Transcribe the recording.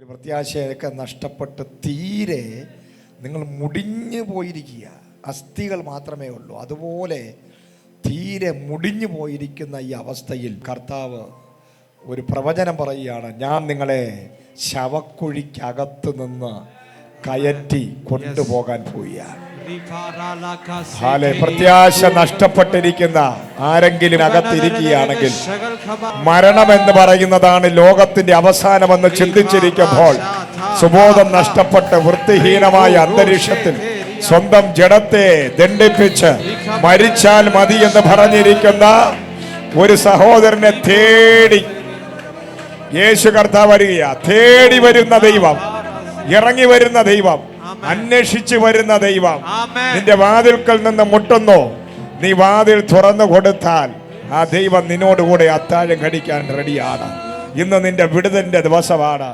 പ്രത്യാശയൊക്കെ നഷ്ടപ്പെട്ട് തീരെ നിങ്ങൾ മുടിഞ്ഞു പോയിരിക്കുക. അസ്ഥികൾ മാത്രമേ ഉള്ളൂ. അതുപോലെ തീരെ മുടിഞ്ഞു പോയിരിക്കുന്ന ഈ അവസ്ഥയിൽ കർത്താവ് ഒരു പ്രവചനം പറയുകയാണ്, ഞാൻ നിങ്ങളെ ശവക്കുഴിക്കകത്ത് നിന്ന് കയറ്റി കൊണ്ടുപോകാൻ പോവുകയാണ്. പ്രത്യാശ നഷ്ടപ്പെട്ടിരിക്കുന്ന ആരെങ്കിലും അകത്തിരിക്കുകയാണെങ്കിൽ, മരണം എന്ന് പറയുന്നതാണ് ലോകത്തിന്റെ അവസാനമെന്ന് ചിന്തിച്ചിരിക്കുമ്പോൾ സുബോധം നഷ്ടപ്പെട്ട് വൃത്തിഹീനമായ അന്തരീക്ഷത്തിൽ സ്വന്തം ജഡത്തെ ദണ്ഡിപ്പിച്ച് മരിച്ചാൽ മതി എന്ന് പറഞ്ഞിരിക്കുന്ന ഒരു സഹോദരനെ തേടി യേശു കർത്താവ് വരിക. തേടി വരുന്ന ദൈവം, ഇറങ്ങി വരുന്ന ദൈവം, അന്വേഷിച്ചു വരുന്ന ദൈവം നിന്റെ വാതിൽക്കൽ നിന്ന് മുട്ടുന്നു. നീ വാതിൽ തുറന്നു കൊടുത്താൽ ആ ദൈവം നിന്നോടുകൂടെ അത്താഴം കഴിക്കാൻ റെഡിയാണ്. ഇന്ന് നിന്റെ വിടുതലിന്റെ ദിവസമാണ്.